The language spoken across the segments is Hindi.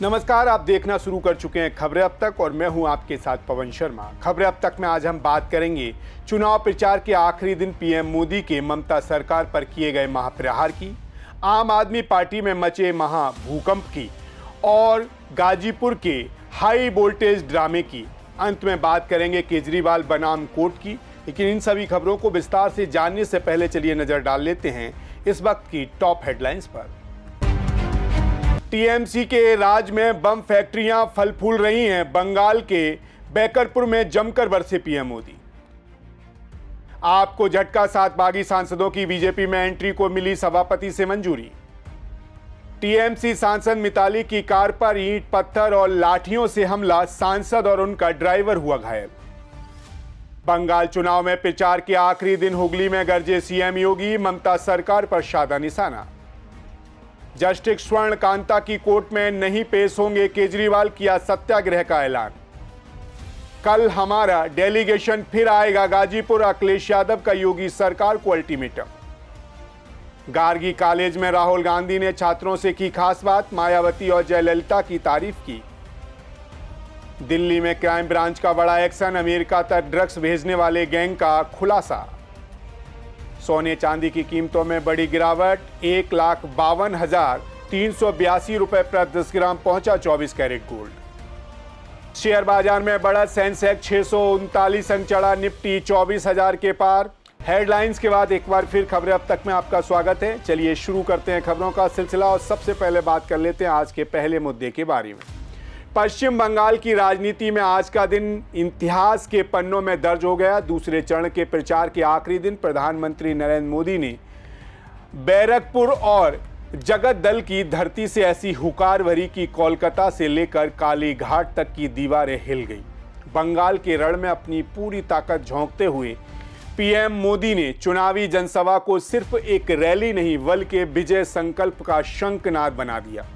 नमस्कार, आप देखना शुरू कर चुके हैं खबरें अब तक और मैं हूं आपके साथ पवन शर्मा। खबरें अब तक में आज हम बात करेंगे चुनाव प्रचार के आखिरी दिन पीएम मोदी के ममता सरकार पर किए गए महाप्रहार की, आम आदमी पार्टी में मचे महाभूकंप की और गाजीपुर के हाई वोल्टेज ड्रामे की। अंत में बात करेंगे केजरीवाल बनाम कोर्ट की। लेकिन इन सभी खबरों को विस्तार से जानने से पहले चलिए नजर डाल लेते हैं इस वक्त की टॉप हेडलाइंस पर। टीएमसी के राज में बम फैक्ट्रियां फल फूल रही हैं। बंगाल के बैकरपुर में जमकर बरसे पीएम मोदी। आपको झटका, 7 बागी सांसदों की बीजेपी में एंट्री को मिली सभापति से मंजूरी। टीएमसी सांसद मिताली की कार पर ईंट पत्थर और लाठियों से हमला, सांसद और उनका ड्राइवर हुआ घायल। बंगाल चुनाव में प्रचार के आखिरी दिन हुगली में गरजे सीएम योगी, ममता सरकार पर साधा निशाना। जस्टिस स्वर्ण कांता की कोर्ट में नहीं पेश होंगे केजरीवाल, किया सत्याग्रह का ऐलान। कल हमारा डेलीगेशन फिर आएगा गाजीपुर, अखिलेश यादव का योगी सरकार को अल्टीमेटम। गार्गी कॉलेज में राहुल गांधी ने छात्रों से की खास बात, मायावती और जयललिता की तारीफ की। दिल्ली में क्राइम ब्रांच का बड़ा एक्शन, अमेरिका तक ड्रग्स भेजने वाले गैंग का खुलासा। सोने चांदी की कीमतों में बड़ी गिरावट, 1,52,382 रुपए प्रति 10 ग्राम पहुंचा 24 कैरेट गोल्ड। शेयर बाजार में बढ़त, सेंसेक्स 639 अंक चढ़ा, निफ्टी 24,000 के पार। हेडलाइंस के बाद एक बार फिर खबरें अब तक में आपका स्वागत है। चलिए शुरू करते हैं खबरों का सिलसिला और सबसे पहले बात कर लेते हैं आज के पहले मुद्दे के बारे में। पश्चिम बंगाल की राजनीति में आज का दिन इतिहास के पन्नों में दर्ज हो गया। दूसरे चरण के प्रचार के आखिरी दिन प्रधानमंत्री नरेंद्र मोदी ने बैरकपुर और जगत दल की धरती से ऐसी हुकार भरी कि कोलकाता से लेकर कालीघाट तक की दीवारें हिल गई। बंगाल के रण में अपनी पूरी ताकत झोंकते हुए पीएम मोदी ने चुनावी जनसभा को सिर्फ एक रैली नहीं बल्कि विजय संकल्प का शंखनाद बना दिया।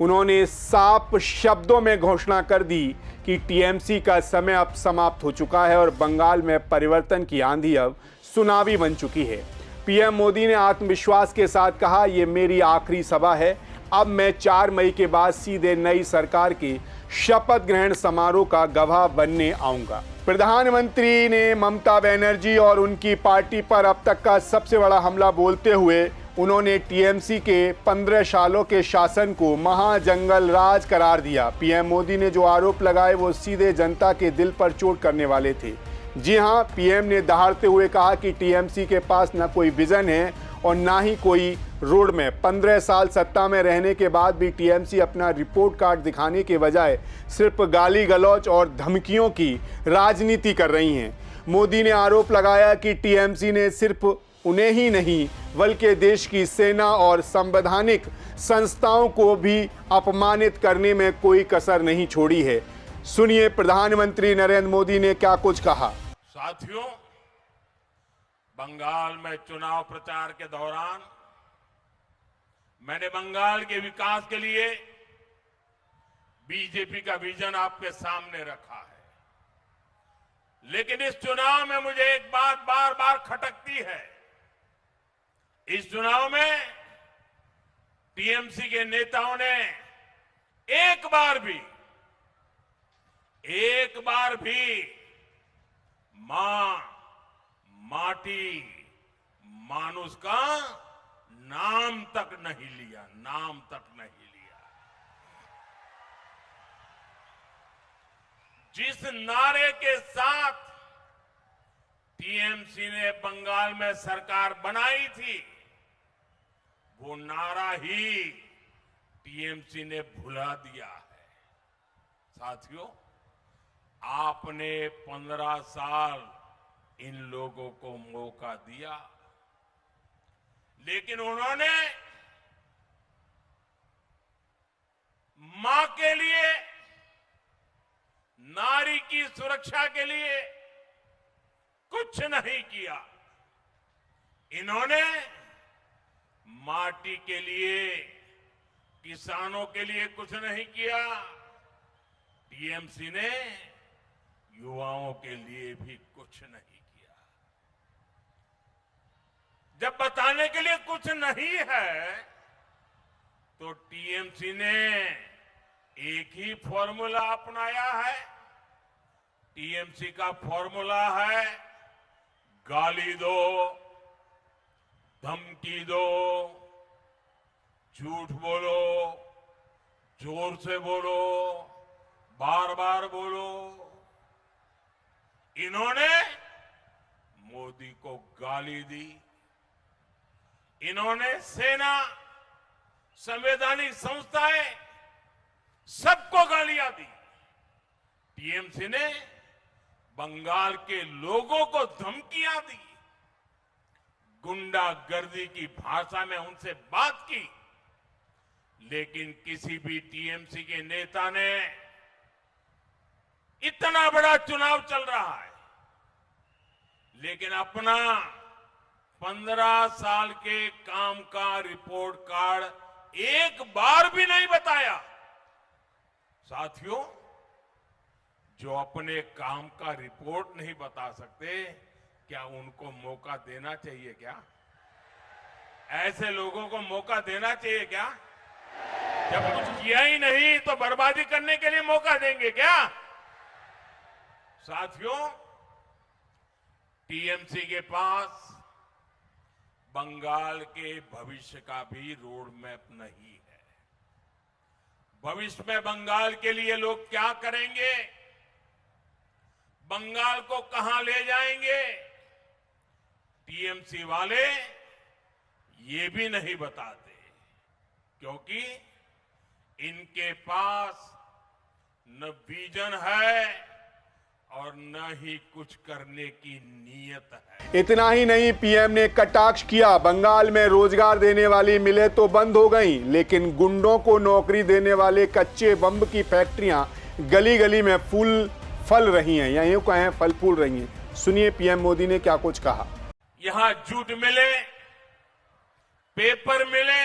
उन्होंने साफ शब्दों में घोषणा कर दी कि टीएमसी का समय अब समाप्त हो चुका है और बंगाल में परिवर्तन की आंधी अब सुनामी बन चुकी है। पीएम मोदी ने आत्मविश्वास के साथ कहा, ये मेरी आखिरी सभा है, अब मैं 4 मई के बाद सीधे नई सरकार के शपथ ग्रहण समारोह का गवाह बनने आऊंगा। प्रधानमंत्री ने ममता बनर्जी और उनकी पार्टी पर अब तक का सबसे बड़ा हमला बोलते हुए उन्होंने टीएमसी के 15 सालों के शासन को महाजंगल राज करार दिया। पीएम मोदी ने जो आरोप लगाए वो सीधे जनता के दिल पर चोट करने वाले थे। जी हां, पीएम ने दहाड़ते हुए कहा कि टीएमसी के पास न कोई विजन है और ना ही कोई रोड मैप। 15 साल सत्ता में रहने के बाद भी टीएमसी अपना रिपोर्ट कार्ड दिखाने के बजाय सिर्फ गाली गलौज और धमकियों की राजनीति कर रही हैं। मोदी ने आरोप लगाया कि टीएमसी ने सिर्फ उन्हें ही नहीं बल्कि देश की सेना और संवैधानिक संस्थाओं को भी अपमानित करने में कोई कसर नहीं छोड़ी है। सुनिए प्रधानमंत्री नरेंद्र मोदी ने क्या कुछ कहा। साथियों, बंगाल में चुनाव प्रचार के दौरान मैंने बंगाल के विकास के लिए बीजेपी का विजन आपके सामने रखा है। लेकिन इस चुनाव में मुझे एक बात बार बार खटकती है। इस चुनाव में टीएमसी के नेताओं ने एक बार भी मां, माटी, मानुष का नाम तक नहीं लिया। जिस नारे के साथ टीएमसी ने बंगाल में सरकार बनाई थी, वो नारा ही टीएमसी ने भुला दिया है। साथियों, आपने 15 साल इन लोगों को मौका दिया, लेकिन उन्होंने मां के लिए, नारी की सुरक्षा के लिए कुछ नहीं किया। इन्होंने माटी के लिए, किसानों के लिए कुछ नहीं किया। टीएमसी ने युवाओं के लिए भी कुछ नहीं किया। जब बताने के लिए कुछ नहीं है तो टीएमसी ने एक ही फॉर्मूला अपनाया है। टीएमसी का फॉर्मूला है गाली दो, धमकी दो, झूठ बोलो, जोर से बोलो, बार बार बोलो। इन्होंने मोदी को गाली दी। इन्होंने सेना, संवैधानिक संस्थाएं, सबको गालियां दी। टीएमसी ने बंगाल के लोगों को धमकियां दी, गुंडागर्दी की भाषा में उनसे बात की। लेकिन किसी भी टीएमसी के नेता ने, इतना बड़ा चुनाव चल रहा है, लेकिन अपना 15 साल के काम का रिपोर्ट कार्ड एक बार भी नहीं बताया। साथियों, जो अपने काम का रिपोर्ट नहीं बता सकते, क्या उनको मौका देना चाहिए क्या? ऐसे लोगों को मौका देना चाहिए क्या? जब कुछ किया ही नहीं तो बर्बादी करने के लिए मौका देंगे क्या? साथियों, टीएमसी के पास बंगाल के भविष्य का भी रोड मैप नहीं है। भविष्य में बंगाल के लिए लोग क्या करेंगे, बंगाल को कहां ले जाएंगे, टीएमसी वाले ये भी नहीं बताते, क्योंकि इनके पास न विजन है और न ही कुछ करने की नीयत है। इतना ही नहीं, पीएम ने कटाक्ष किया, बंगाल में रोजगार देने वाली मिलें तो बंद हो गईं, लेकिन गुंडों को नौकरी देने वाले कच्चे बम की फैक्ट्रियां गली गली में फल रही हैं, या यूं कहें फल फूल रही हैं। सुनिए पीएम मोदी ने क्या कुछ कहा। यहां जूट मिले, पेपर मिले,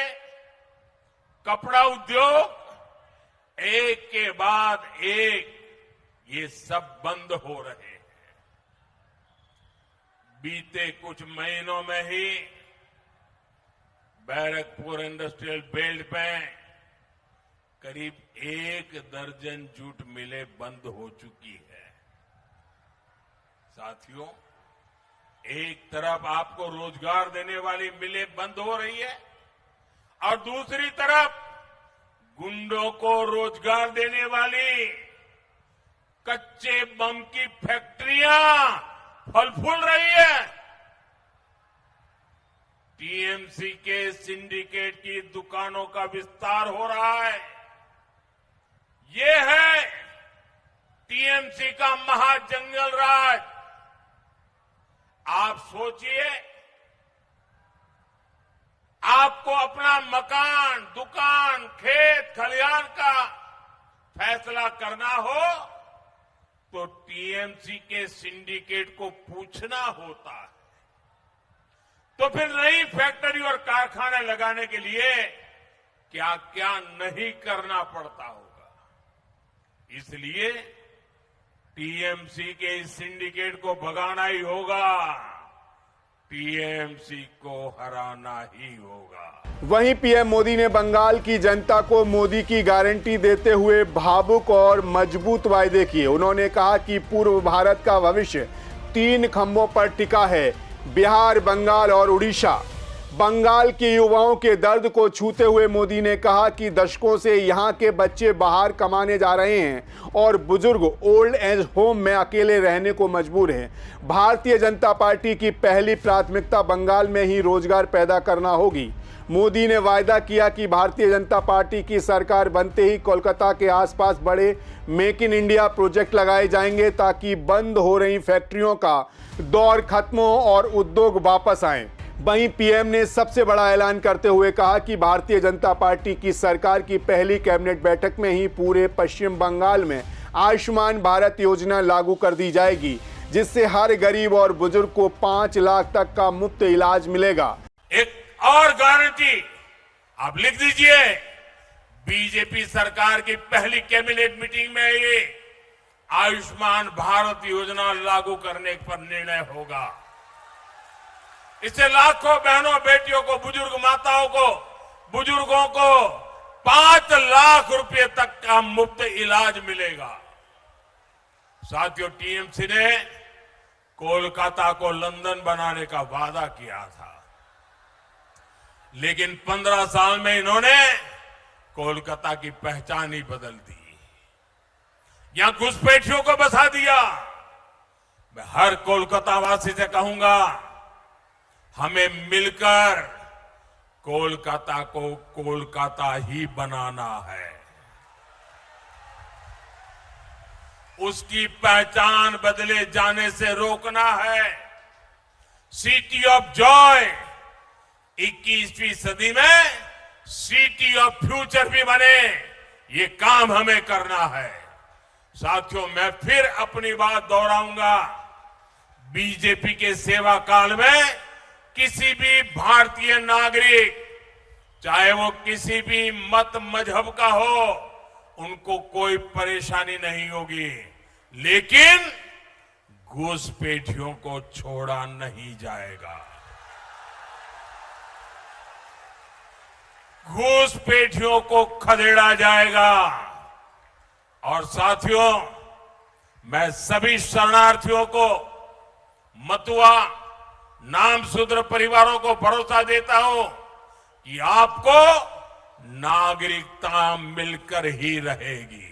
कपड़ा उद्योग, एक के बाद एक ये सब बंद हो रहे हैं। बीते कुछ महीनों में ही बैरकपुर इंडस्ट्रियल बेल्ट में करीब 1 दर्जन जूट मिलें बंद हो चुकी है। साथियों, एक तरफ आपको रोजगार देने वाली मिलें बंद हो रही है और दूसरी तरफ गुंडों को रोजगार देने वाली कच्चे बम की फैक्ट्रियां फल फूल रही है। टीएमसी के सिंडिकेट की दुकानों का विस्तार हो रहा है। ये है टीएमसी का महाजंगल राज। आप सोचिए, आपको अपना मकान, दुकान, खेत, खलिहान का फैसला करना हो तो टीएमसी के सिंडिकेट को पूछना होता है। तो फिर नई फैक्ट्री और कारखाने लगाने के लिए क्या क्या नहीं करना पड़ता होगा। इसलिए टीएमसी के इस सिंडिकेट को भगाना ही होगा, टीएमसी को हराना ही होगा। वहीं पीएम मोदी ने बंगाल की जनता को मोदी की गारंटी देते हुए भावुक और मजबूत वायदे किए। उन्होंने कहा कि पूर्व भारत का भविष्य 3 खंभों पर टिका है, बिहार, बंगाल और उड़ीसा। बंगाल के युवाओं के दर्द को छूते हुए मोदी ने कहा कि दशकों से यहां के बच्चे बाहर कमाने जा रहे हैं और बुजुर्ग ओल्ड एज होम में अकेले रहने को मजबूर हैं। भारतीय जनता पार्टी की पहली प्राथमिकता बंगाल में ही रोजगार पैदा करना होगी। मोदी ने वायदा किया कि भारतीय जनता पार्टी की सरकार बनते ही कोलकाता के आसपास बड़े मेक इन इंडिया प्रोजेक्ट लगाए जाएंगे ताकि बंद हो रही फैक्ट्रियों का दौर खत्म हो और उद्योग वापस आएं। वहीं पीएम ने सबसे बड़ा ऐलान करते हुए कहा कि भारतीय जनता पार्टी की सरकार की पहली कैबिनेट बैठक में ही पूरे पश्चिम बंगाल में आयुष्मान भारत योजना लागू कर दी जाएगी, जिससे हर गरीब और बुजुर्ग को 5 लाख तक का मुफ्त इलाज मिलेगा। एक और गारंटी आप लिख दीजिए, बीजेपी सरकार की पहली कैबिनेट मीटिंग में ये आयुष्मान भारत योजना लागू करने पर निर्णय होगा। इससे लाखों बहनों बेटियों को, बुजुर्ग माताओं को, बुजुर्गों को 5 लाख रुपए तक का मुफ्त इलाज मिलेगा। साथियों, टीएमसी ने कोलकाता को लंदन बनाने का वादा किया था, लेकिन 15 साल में इन्होंने कोलकाता की पहचान ही बदल दी। यहां घुसपैठियों को बसा दिया। मैं हर कोलकाता वासी से कहूंगा, हमें मिलकर कोलकाता को कोलकाता ही बनाना है। उसकी पहचान बदले जाने से रोकना है। सिटी ऑफ जॉय 21वीं सदी में सिटी ऑफ फ्यूचर भी बने, ये काम हमें करना है। साथियों, मैं फिर अपनी बात दोहराऊंगा, बीजेपी के सेवा काल में किसी भी भारतीय नागरिक, चाहे वो किसी भी मत मजहब का हो, उनको कोई परेशानी नहीं होगी, लेकिन घुसपैठियों को छोड़ा नहीं जाएगा। घुसपैठियों को खदेड़ा जाएगा। और साथियों, मैं सभी शरणार्थियों को, मतुआ, नामशूद्र परिवारों को भरोसा देता हूं कि आपको नागरिकता मिलकर ही रहेगी।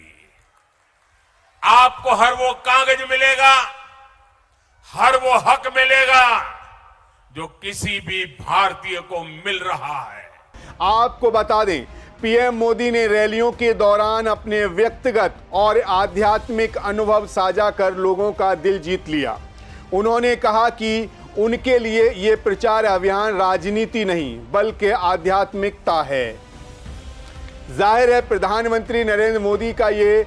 आपको हर वो कागज मिलेगा, हर वो हक मिलेगा जो किसी भी भारतीय को मिल रहा है। आपको बता दें, पीएम मोदी ने रैलियों के दौरान अपने व्यक्तिगत और आध्यात्मिक अनुभव साझा कर लोगों का दिल जीत लिया। उन्होंने कहा कि उनके लिए ये प्रचार अभियान राजनीति नहीं बल्कि आध्यात्मिकता है। जाहिर है, प्रधानमंत्री नरेंद्र मोदी का ये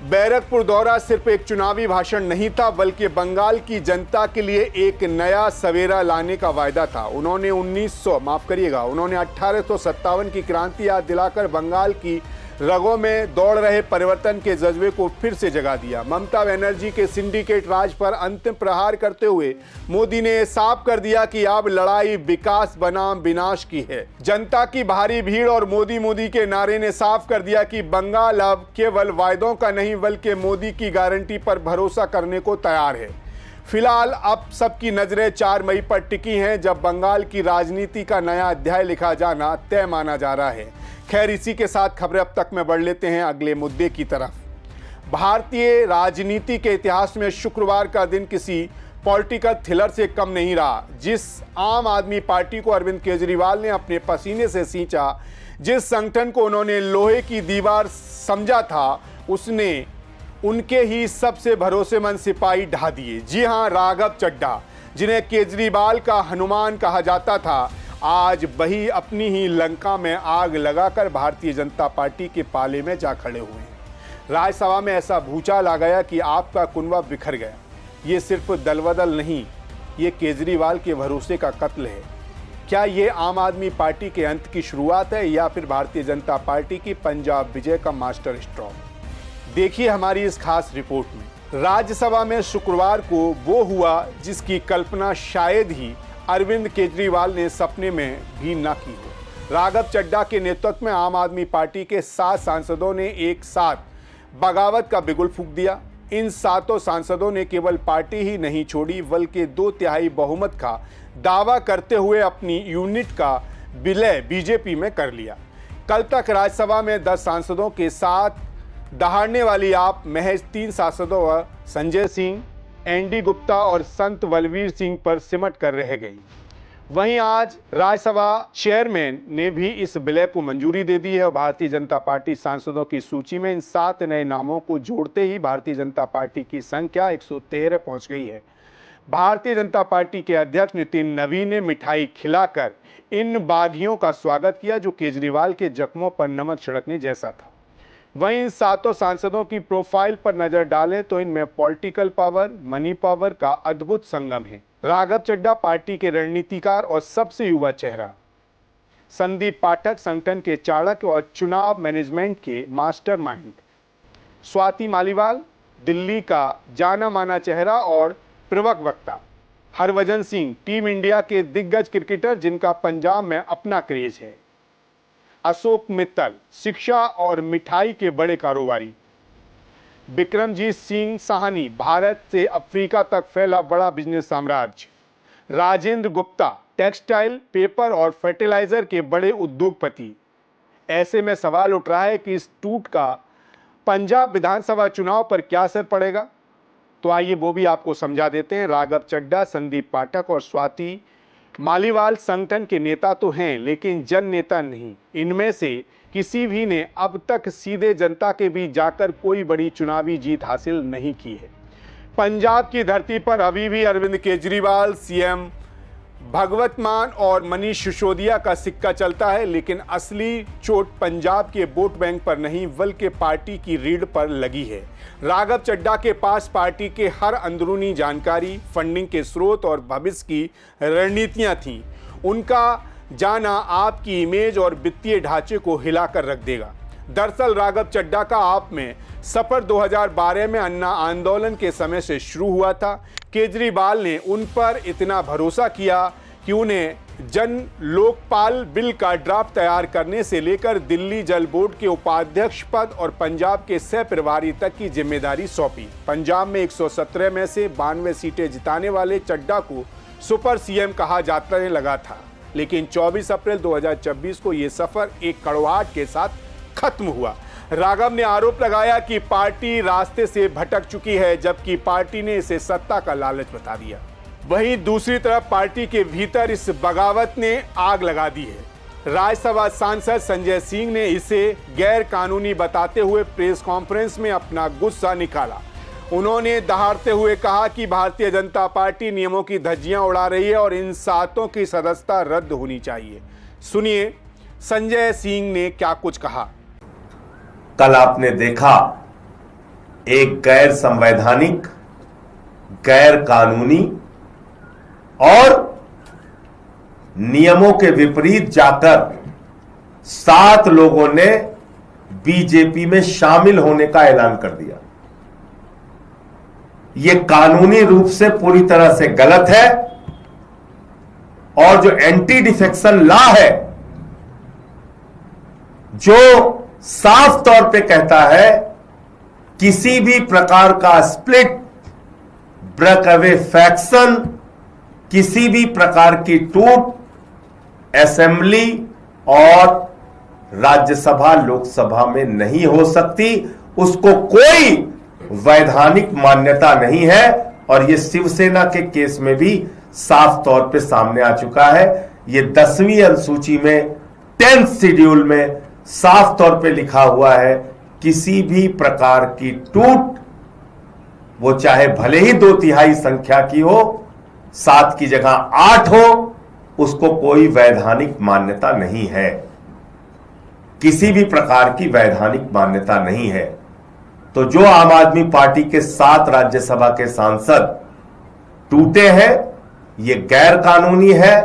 बैरकपुर दौरा सिर्फ एक चुनावी भाषण नहीं था, बल्कि बंगाल की जनता के लिए एक नया सवेरा लाने का वायदा था। उन्होंने 1857 की क्रांति याद दिलाकर बंगाल की रगों में दौड़ रहे परिवर्तन के जज्बे को फिर से जगा दिया। ममता बनर्जी के सिंडिकेट राज पर अंतिम प्रहार करते हुए मोदी ने साफ कर दिया कि अब लड़ाई विकास बनाम विनाश की है। जनता की भारी भीड़ और मोदी के नारे ने साफ कर दिया कि बंगाल अब केवल वायदों का नहीं बल्कि मोदी की गारंटी पर भरोसा करने को तैयार है। फिलहाल अब सबकी नजरें 4 मई पर टिकी हैं, जब बंगाल की राजनीति का नया अध्याय लिखा जाना तय माना जा रहा है। खैर, इसी के साथ खबरें अब तक में बढ़ लेते हैं अगले मुद्दे की तरफ। भारतीय राजनीति के इतिहास में शुक्रवार का दिन किसी पॉलिटिकल थ्रिलर से कम नहीं रहा। जिस आम आदमी पार्टी को अरविंद केजरीवाल ने अपने पसीने से सींचा, जिस संगठन को उन्होंने लोहे की दीवार समझा था, उसने उनके ही सबसे भरोसेमंद सिपाही ढा दिए। जी हां, राघव चड्ढा, जिन्हें केजरीवाल का हनुमान कहा जाता था, आज वही अपनी ही लंका में आग लगाकर भारतीय जनता पार्टी के पाले में जा खड़े हुए हैं। राज्यसभा में ऐसा भूचाल आ गया कि आपका कुनबा बिखर गया। ये सिर्फ दलबदल नहीं, ये केजरीवाल के भरोसे का कत्ल है। क्या ये आम आदमी पार्टी के अंत की शुरुआत है या फिर भारतीय जनता पार्टी की पंजाब विजय का मास्टर स्ट्रोक? देखिए हमारी इस खास रिपोर्ट में। राज्यसभा में शुक्रवार को वो हुआ जिसकी कल्पना शायद ही अरविंद केजरीवाल ने सपने में भी न की हो। राघव चड्ढा के नेतृत्व में आम आदमी पार्टी के 7 सांसदों ने एक साथ बगावत का बिगुल फूंक दिया। इन 7 सांसदों ने केवल पार्टी ही नहीं छोड़ी बल्कि 2/3 बहुमत का दावा करते हुए अपनी यूनिट का विलय बीजेपी में कर लिया। कल तक राज्यसभा में 10 सांसदों के साथ दहाड़ने वाली आप महज 3 सांसदों व संजय सिंह, एनडी गुप्ता और संत बलवीर सिंह पर सिमट कर रह गई। वहीं आज राज्यसभा चेयरमैन ने भी इस विलय को मंजूरी दे दी है और भारतीय जनता पार्टी सांसदों की सूची में इन 7 नए नामों को जोड़ते ही भारतीय जनता पार्टी की संख्या 113 पहुंच गई है। भारतीय जनता पार्टी के अध्यक्ष नितिन नवीन ने मिठाई खिलाकर इन बागियों का स्वागत किया जो केजरीवाल के जख्मों पर नमक छिड़कने जैसा था। वहीं इन 7 सांसदों की प्रोफाइल पर नजर डालें तो इनमें पॉलिटिकल पावर, मनी पावर का अद्भुत संगम है। राघव चड्ढा पार्टी के रणनीतिकार और सबसे युवा चेहरा, संदीप पाठक संगठन के चाणक्य और चुनाव मैनेजमेंट के मास्टरमाइंड, स्वाति मालीवाल दिल्ली का जाना माना चेहरा और प्रवक्ता वक्ता, हरभजन सिंह टीम इंडिया के दिग्गज क्रिकेटर जिनका पंजाब में अपना क्रेज है। अशोक मित्तल शिक्षा और मिठाई के बड़े कारोबारी, बिक्रमजीत सिंह साहनी भारत से अफ्रीका तक फैला बड़ा बिजनेस साम्राज्य, राजेंद्र गुप्ता टेक्सटाइल, पेपर और फर्टिलाइजर के बड़े उद्योगपति। ऐसे में सवाल उठ रहा है कि इस टूट का पंजाब विधानसभा चुनाव पर क्या असर पड़ेगा। तो आइए वो भी आपको समझा देते हैं। राघव चड्ढा, संदीप पाठक और स्वाति मालीवाल संगठन के नेता तो हैं, लेकिन जन नेता नहीं। इनमें से किसी भी ने अब तक सीधे जनता के बीच जाकर कोई बड़ी चुनावी जीत हासिल नहीं की है। पंजाब की धरती पर अभी भी अरविंद केजरीवाल, सीएम भगवत मान और मनीष सिसोदिया का सिक्का चलता है, लेकिन असली चोट पंजाब के वोट बैंक पर नहीं बल्कि पार्टी की रीढ़ पर लगी है। राघव चड्ढा के पास पार्टी के हर अंदरूनी जानकारी, फंडिंग के स्रोत और भविष्य की रणनीतियां थीं। उनका जाना आपकी इमेज और वित्तीय ढांचे को हिलाकर रख देगा। दरअसल राघव चड्ढा का आप में सफर 2012 में अन्ना आंदोलन के समय से शुरू हुआ था। केजरीवाल ने उन पर इतना भरोसा किया कि उन्हें जन लोकपाल बिल का ड्राफ्ट तैयार करने से लेकर दिल्ली जल बोर्ड के उपाध्यक्ष पद और पंजाब के सह प्रभारी तक की जिम्मेदारी सौंपी। पंजाब में 117 में से 92 सीटें जिताने वाले चड्ढा को सुपर सीएम कहा जाने लगा था, लेकिन 24 अप्रैल 2024 को यह सफर एक कड़वाहट के साथ खत्म हुआ। राघव ने आरोप लगाया कि पार्टी रास्ते से भटक चुकी है, जबकि पार्टी ने इसे सत्ता का लालच बता दिया। वहीं दूसरी तरफ पार्टी के भीतर इस बगावत ने आग लगा दी है। राज्यसभा सांसद संजय सिंह ने इसे गैर कानूनी बताते हुए प्रेस कॉन्फ्रेंस में अपना गुस्सा निकाला। उन्होंने दहाड़ते हुए कहा कि भारतीय जनता पार्टी नियमों की धज्जियां उड़ा रही है और इन सातों की सदस्यता रद्द होनी चाहिए। सुनिए संजय सिंह ने क्या कुछ कहा। कल आपने देखा एक गैर संवैधानिक, गैर कानूनी और नियमों के विपरीत जाकर 7 लोगों ने बीजेपी में शामिल होने का ऐलान कर दिया। यह कानूनी रूप से पूरी तरह से गलत है और जो एंटी डिफेक्शन लॉ है, जो साफ तौर पे कहता है किसी भी प्रकार का स्प्लिट, ब्रेक अवे फैक्शन, किसी भी प्रकार की टूट असेंबली और राज्यसभा लोकसभा में नहीं हो सकती, उसको कोई वैधानिक मान्यता नहीं है। और यह शिवसेना के केस में भी साफ तौर पे सामने आ चुका है। यह 10वीं अनुसूची में 10th शेड्यूल में साफ तौर पे लिखा हुआ है, किसी भी प्रकार की टूट, वो चाहे भले ही 2/3 संख्या की हो, 7 की जगह 8 हो, उसको कोई वैधानिक मान्यता नहीं है। किसी भी प्रकार की वैधानिक मान्यता नहीं है। तो जो आम आदमी पार्टी के 7 राज्यसभा के सांसद टूटे हैं, ये गैर कानूनी है,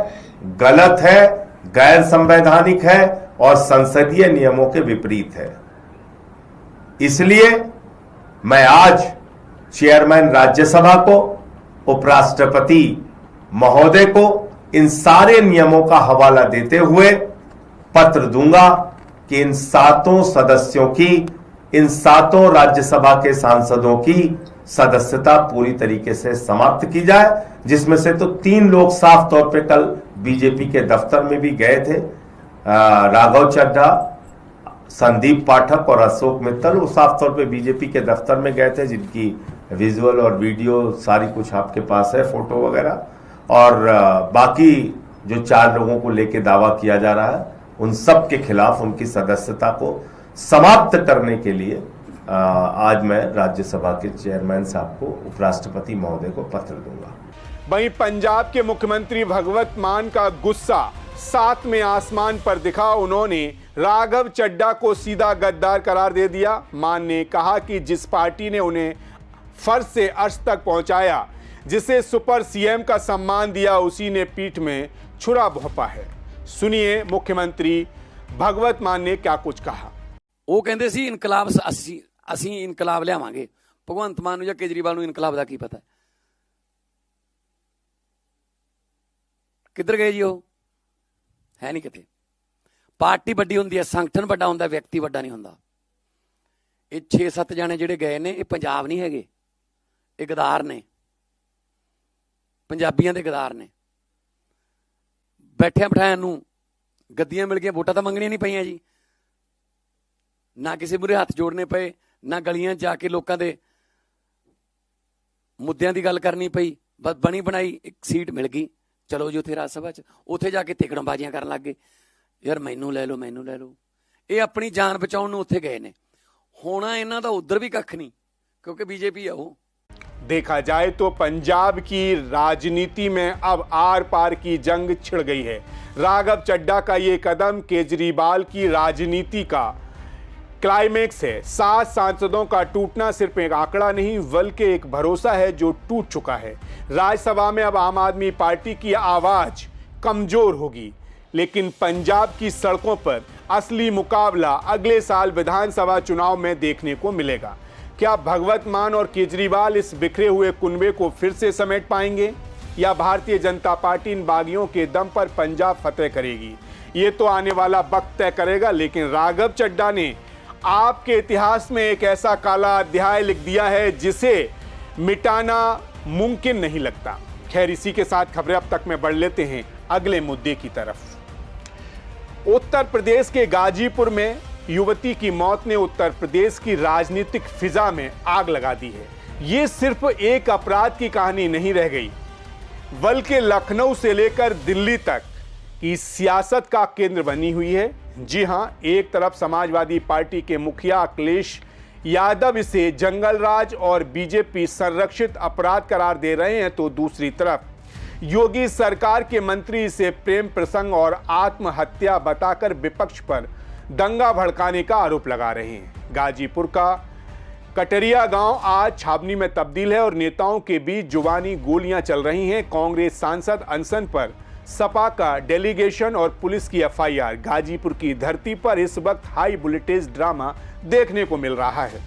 गलत है, गैर संवैधानिक है और संसदीय नियमों के विपरीत है। इसलिए मैं आज चेयरमैन राज्यसभा को, उपराष्ट्रपति महोदय को इन सारे नियमों का हवाला देते हुए पत्र दूंगा कि इन 7 सदस्यों की, इन 7 राज्यसभा के सांसदों की सदस्यता पूरी तरीके से समाप्त की जाए, जिसमें से तो 3 लोग साफ तौर पे कल बीजेपी के दफ्तर में भी गए थे, राघव चड्ढा, संदीप पाठक और अशोक मित्तल। वो साफ तौर पे बीजेपी के दफ्तर में गए थे, जिनकी विजुअल और वीडियो सारी कुछ आपके पास है, फोटो वगैरह। और बाकी जो 4 लोगों को लेके दावा किया जा रहा है, उन सब के खिलाफ उनकी सदस्यता को समाप्त करने के लिए आज मैं राज्यसभा के चेयरमैन साहब को, उपराष्ट्रपति महोदय को पत्र दूंगा। वहीं पंजाब के मुख्यमंत्री भगवत मान का गुस्सा 7 में आसमान पर दिखा। उन्होंने राघव चड्ढा को सीधा गद्दार करार दे दिया। मान ने कहा कि जिस पार्टी ने उन्हें फर्श से अर्श तक पहुंचाया, जिसे सुपर सीएम का सम्मान दिया, उसी ने पीठ में छुरा भोंपा है। सुनिए मुख्यमंत्री भगवत मान ने क्या कुछ कहा। वो कहते सी इनकलाब ਅਸੀਂ ਇਨਕਲਾਬ ਲਿਆਵਾਂਗੇ। ਭਗਵੰਤ ਮਾਨ ਨੂੰ ਜਾਂ ਕੇਜਰੀਵਾਲ ਨੂੰ ਇਨਕਲਾਬ ਦਾ ਕੀ ਪਤਾ? ਕਿੱਧਰ ਗਏ ਜੀ? ਉਹ ਹੈ ਨਹੀਂ ਕਿਤੇ। पार्टी वड्डी हुंदी है, संगठन वड्डा हुंदा, व्यक्ति वड्डा नहीं हुंदा। ये 6-7 जाने ਜਿਹੜੇ ਗਏ ਨੇ ਇਹ ਪੰਜਾਬ नहीं हैगे, ਇਹ गदार ने, ਪੰਜਾਬੀਆਂ ਦੇ गदार ने। बैठिया बिठाया ਨੂੰ ਗੱਦੀਆਂ मिल गई, वोटां ਤਾਂ ਮੰਗਣੀਆਂ नहीं ਪਈਆਂ जी, ना किसी मुरे हथ जोड़ने पे, ना गलियां जाके लोगों के मुद्दों की गल करनी पई, बस बनी बनाई एक सीट मिल गई, चलो जी उत्थे राज सभा च, उत्थे जाके तिकड़मबाजियां करन लग गए, यार मैनू ले लो मैनू ले लो। ये अपनी जान बचाउण नूं उत्थे गए ने, होना इन्हां दा उधर भी कख नहीं क्योंकि बीजेपी है वो। देखा जाए तो पंजाब की राजनीति में अब आर पार की जंग छिड़ गई है। राघव चड्ढा का ये कदम केजरीवाल की राजनीति का क्लाइमेक्स है। 7 सांसदों का टूटना सिर्फ एक आंकड़ा नहीं बल्कि एक भरोसा है जो टूट चुका है। राज्यसभा में अब आम आदमी पार्टी की आवाज कमजोर होगी, लेकिन पंजाब की सड़कों पर असली मुकाबला अगले साल विधानसभा चुनाव में देखने को मिलेगा। क्या भगवत मान और केजरीवाल इस बिखरे हुए कुनबे को फिर से समेट पाएंगे या भारतीय जनता पार्टी इन बागियों के दम पर पंजाब फतेह करेगी? ये तो आने वाला वक्त तय करेगा। लेकिन राघव चड्ढा ने आपके इतिहास में एक ऐसा काला अध्याय लिख दिया है जिसे मिटाना मुमकिन नहीं लगता। खैर, इसी के साथ खबरें अब तक में बढ़ लेते हैं अगले मुद्दे की तरफ। उत्तर प्रदेश के गाजीपुर में युवती की मौत ने उत्तर प्रदेश की राजनीतिक फिजा में आग लगा दी है। ये सिर्फ एक अपराध की कहानी नहीं रह गई, बल्कि लखनऊ से लेकर दिल्ली तक की सियासत का केंद्र बनी हुई है। जी हां, एक तरफ समाजवादी पार्टी के मुखिया अखिलेश यादव इसे जंगलराज और बीजेपी संरक्षित अपराध करार दे रहे हैं, तो दूसरी तरफ योगी सरकार के मंत्री इसे प्रेम प्रसंग और आत्महत्या बताकर विपक्ष पर दंगा भड़काने का आरोप लगा रहे हैं। गाजीपुर का कटरिया गांव आज छावनी में तब्दील है और नेताओं के बीच जुबानी गोलियां चल रही हैं। कांग्रेस सांसद अनशन पर सपा का डेलीगेशन और पुलिस की एफआईआर। गाजीपुर की धरती पर इस वक्त हाई वोल्टेज ड्रामा देखने को मिल रहा है।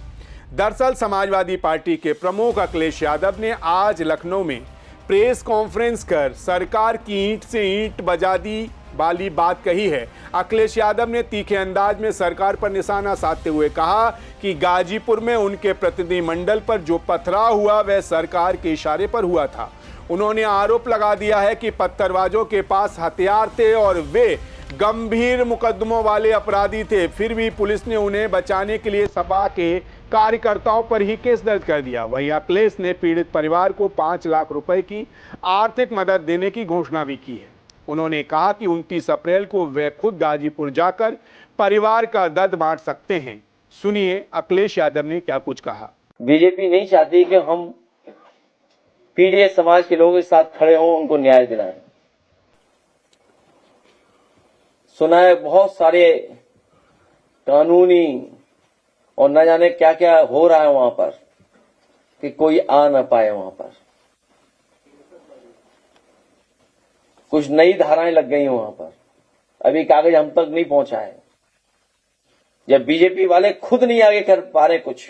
दरअसल समाजवादी पार्टी के प्रमुख अखिलेश यादव ने आज लखनऊ में प्रेस कॉन्फ्रेंस कर सरकार की ईंट से ईंट बजा दी वाली बात कही है। अखिलेश यादव ने तीखे अंदाज में सरकार पर निशाना साधते हुए कहा कि गाजीपुर में उनके प्रतिनिधिमंडल पर जो पथराव हुआ वह सरकार के इशारे पर हुआ था। उन्होंने आरोप लगा दिया है कि पत्थरबाजों के पास हथियार थे और वे गंभीर मुकदमों वाले अपराधी थे, फिर भी पुलिस ने उन्हें बचाने के लिए सपा के कार्यकर्ताओं पर ही केस दर्ज कर दिया। वहीं अखिलेश ने पीड़ित परिवार को 5 लाख रुपए की आर्थिक मदद देने की घोषणा भी की है। उन्होंने कहा कि 29 अप्रैल को वे खुद गाजीपुर जाकर परिवार का दर्द बांट सकते हैं। सुनिए अखिलेश यादव ने क्या कुछ कहा। बीजेपी नहीं चाहती कि हम पीड़ित समाज के लोगों के साथ खड़े हों, उनको न्याय दिलाएं। सुना है बहुत सारे कानूनी और न जाने क्या क्या हो रहा है वहां पर कि कोई आ न पाए। वहां पर कुछ नई धाराएं लग गई वहां पर, अभी कागज हम तक नहीं पहुंचा है। जब बीजेपी वाले खुद नहीं आगे कर पा रहे कुछ,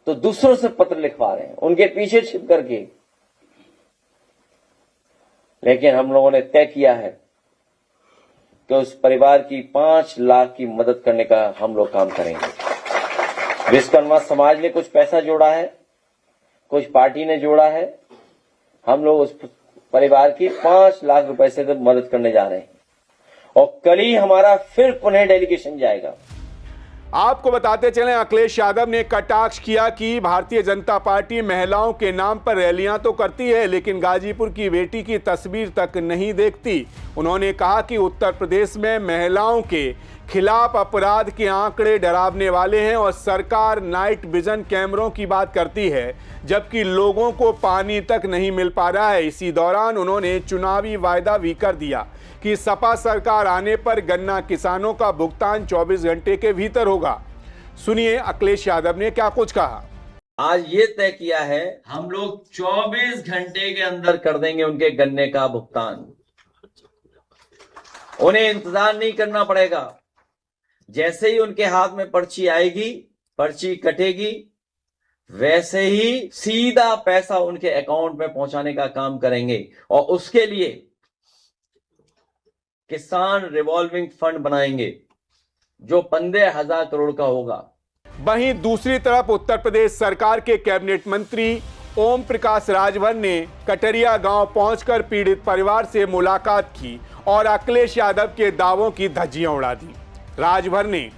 तो दूसरों से पत्र लिखवा रहे हैं उनके पीछे छिप करके। लेकिन हम लोगों ने तय किया है कि उस परिवार की 5 लाख की मदद करने का हम लोग काम करेंगे। विश्वकर्मा समाज ने कुछ पैसा जोड़ा है, कुछ पार्टी ने जोड़ा है। हम लोग उस परिवार की 5 लाख रुपए से तो मदद करने जा रहे हैं और कल ही हमारा फिर पुनः डेलीगेशन जाएगा। आपको बताते चलें, अखिलेश यादव ने कटाक्ष किया कि भारतीय जनता पार्टी महिलाओं के नाम पर रैलियां तो करती है लेकिन गाजीपुर की बेटी की तस्वीर तक नहीं देखती। उन्होंने कहा कि उत्तर प्रदेश में महिलाओं के खिलाफ अपराध के आंकड़े डरावने वाले हैं और सरकार नाइट विजन कैमरों की बात करती है जबकि लोगों को पानी तक नहीं मिल पा रहा है। इसी दौरान उन्होंने चुनावी वायदा भी कर दिया कि सपा सरकार आने पर गन्ना किसानों का भुगतान 24 घंटे के भीतर होगा। सुनिए अखिलेश यादव ने क्या कुछ कहा। आज ये तय किया है हम लोग 24 घंटे के अंदर कर देंगे उनके गन्ने का भुगतान। उन्हें इंतजार नहीं करना पड़ेगा। जैसे ही उनके हाथ में पर्ची आएगी, पर्ची कटेगी, वैसे ही सीधा पैसा उनके अकाउंट में पहुंचाने का काम करेंगे। और उसके लिए किसान रिवॉल्विंग फंड बनाएंगे जो 15,000 करोड़ का होगा। वहीं दूसरी तरफ उत्तर प्रदेश सरकार के कैबिनेट मंत्री ओम प्रकाश राजभर ने कटरिया गांव पहुंचकर पीड़ित परिवार से मुलाकात की और अखिलेश यादव के दावों की धज्जियां उड़ा दी। राजभर ने